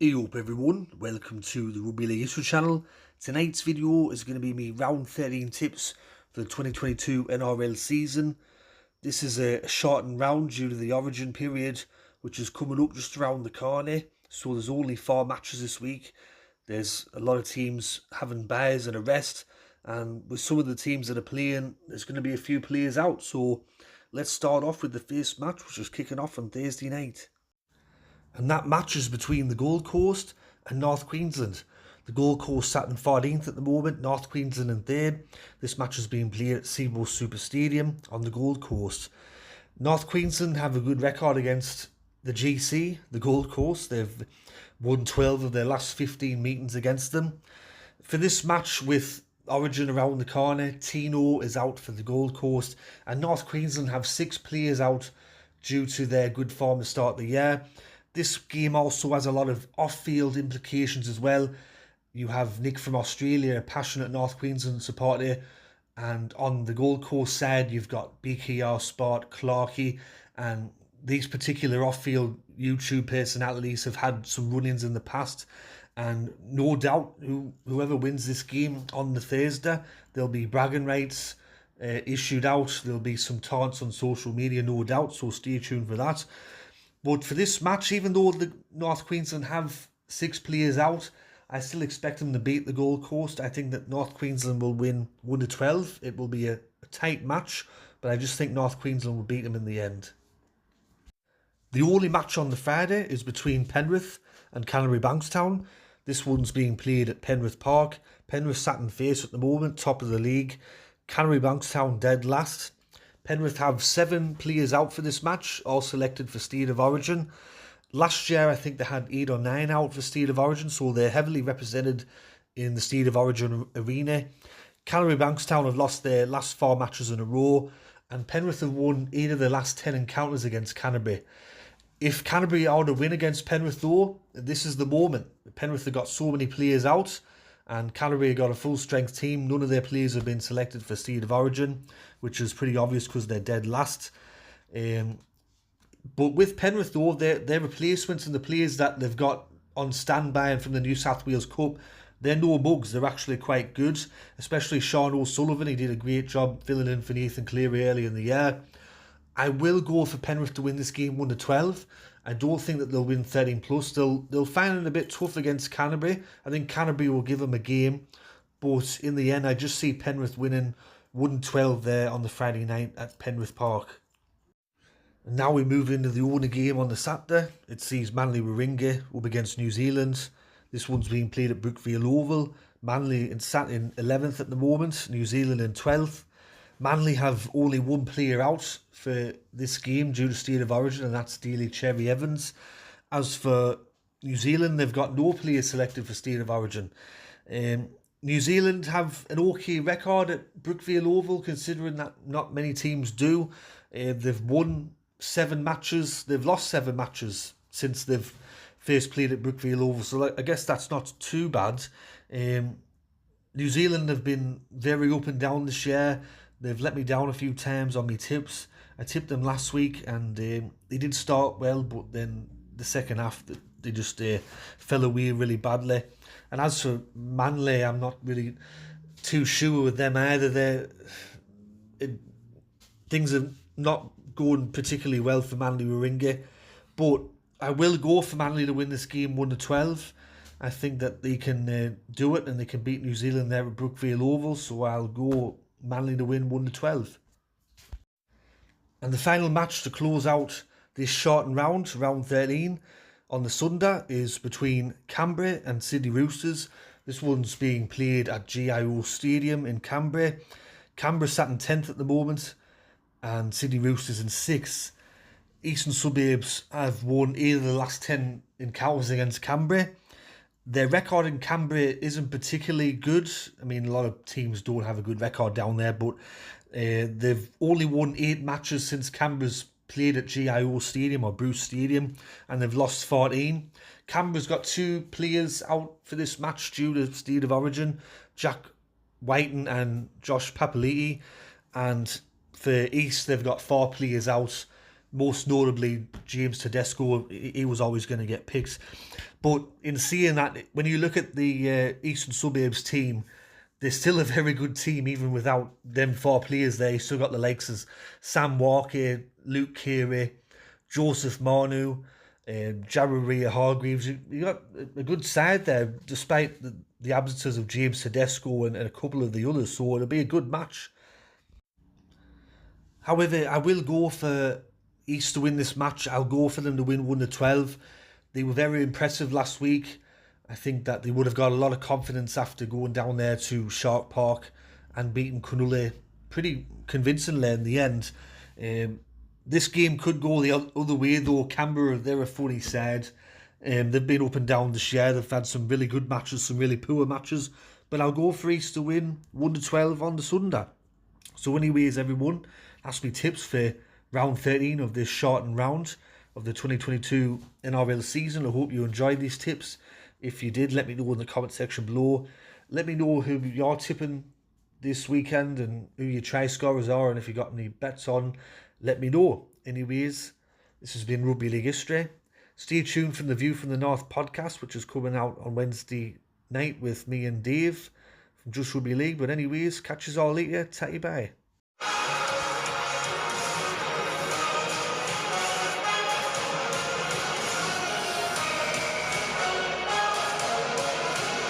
Hey up everyone, welcome to the Rugby League History channel. Tonight's video is going to be me round 13 tips for the 2022 NRL season. This is a shortened round due to the origin period, which is coming up just around the corner. So there's only 4 matches this week. There's a lot of teams having byes and a rest, and with some of the teams that are playing, there's going to be a few players out. So let's start off with the first match, which is kicking off on Thursday night. And that match is between the Gold Coast and North Queensland. The Gold Coast sat in 14th at the moment, North Queensland in 3rd. This match is being played at Seaboard Super Stadium on the Gold Coast. North Queensland have a good record against the GC, the Gold Coast. They've won 12 of their last 15 meetings against them. For this match with Origin around the corner, Tino is out for the Gold Coast, and North Queensland have 6 players out due to their good form to start the year. This game also has a lot of off-field implications as well. You have Nick from Australia, a passionate North Queensland supporter, and on the Gold Coast side, you've got BKR Sport, Clarkey, and these particular off-field YouTube personalities have had some run-ins in the past, and no doubt whoever wins this game on the Thursday, there'll be bragging rights issued out. There'll be some taunts on social media, no doubt, so stay tuned for that. But for this match, even though the North Queensland have 6 players out, I still expect them to beat the Gold Coast. I think that North Queensland will win 1-12. It will be a tight match, but I just think North Queensland will beat them in the end. The only match on the Friday is between Penrith and Canterbury Bankstown. This one's being played at Penrith Park. Penrith sat in first at the moment, top of the league. Canterbury Bankstown dead last. Penrith have 7 players out for this match, all selected for State of Origin. Last year, I think they had 8 or 9 out for State of Origin, so they're heavily represented in the State of Origin arena. Canterbury Bankstown have lost their last 4 matches in a row, and Penrith have won 8 of their last 10 encounters against Canterbury. If Canterbury are to win against Penrith though, this is the moment. Penrith have got so many players out, and Canterbury got a full-strength team. None of their players have been selected for State of Origin, which is pretty obvious because they're dead last. But with Penrith, though, their replacements and the players that they've got on standby and from the New South Wales Cup, they're no mugs. They're actually quite good, especially Sean O'Sullivan. He did a great job filling in for Nathan Cleary early in the year. I will go for Penrith to win this game 1-12. I don't think that they'll win 13 plus. They'll find it a bit tough against Canterbury. I think Canterbury will give them a game, but in the end, I just see Penrith winning 1-12 there on the Friday night at Penrith Park. And now we move into the only game on the Saturday. It sees Manly Warringah up against New Zealand. This one's being played at Brookfield Oval. Manly sat in 11th at the moment, New Zealand in 12th. Manly have only 1 player out for this game due to State of Origin, and that's Daly Cherry Evans. As for New Zealand, they've got no players selected for State of Origin. New Zealand have an okay record at Brookfield Oval, considering that not many teams do. They've won 7 matches. They've lost 7 matches since they've first played at Brookfield Oval, so I guess that's not too bad. New Zealand have been very up and down this year. They've let me down a few times on my tips. I tipped them last week and they did start well, but then the second half they just fell away really badly. And as for Manly, I'm not really too sure with them either. Things are not going particularly well for Manly Warringah, but I will go for Manly to win this game 1-12. I think that they can do it and they can beat New Zealand there at Brookfield Oval, so I'll go Manly to win 1-12. And the final match to close out this shortened round, round 13, on the Sunday is between Canberra and Sydney Roosters. This one's being played at GIO Stadium in Canberra. Canberra sat in 10th at the moment, and Sydney Roosters in 6th. Eastern Suburbs have won 8 of the last 10 encounters against Canberra. Their record in Canberra isn't particularly good. I mean, a lot of teams don't have a good record down there, but they've only won 8 matches since Canberra's played at GIO Stadium or Bruce Stadium, and they've lost 14. Canberra's got 2 players out for this match due to State of Origin, Jack Whiten and Josh Papali'i, and for East they've got 4 players out most notably James Tedesco. He was always going to get picked. But in seeing that, when you look at the Eastern Suburbs team, they're still a very good team, even without them 4 players there. You still got the likes of Sam Walker, Luke Keary, Joseph Manu, Jararia Hargreaves. You got a good side there, despite the absences of James Tedesco and a couple of the others. So it'll be a good match. However, I will go for East to win this match. I'll go for them to win 1-12. They were very impressive last week. I think that they would have got a lot of confidence after going down there to Shark Park and beating Cronulla pretty convincingly in the end. This game could go the other way though. Canberra, they're a funny side. They've been up and down this year. They've had some really good matches, some really poor matches. But I'll go for East to win 1-12 on the Sunday. So anyways, everyone, that's my tips for round 13 of this shortened round of the 2022 NRL season. I hope you enjoyed these tips. If you did, let me know in the comment section below. Let me know who you're tipping this weekend and who your try scorers are, and if you got any bets on, let me know. Anyways, this has been Rugby League History. Stay tuned for the View from the North podcast, which is coming out on Wednesday night with me and Dave from Just Rugby League. But anyways, catch us all later. Tatty bye.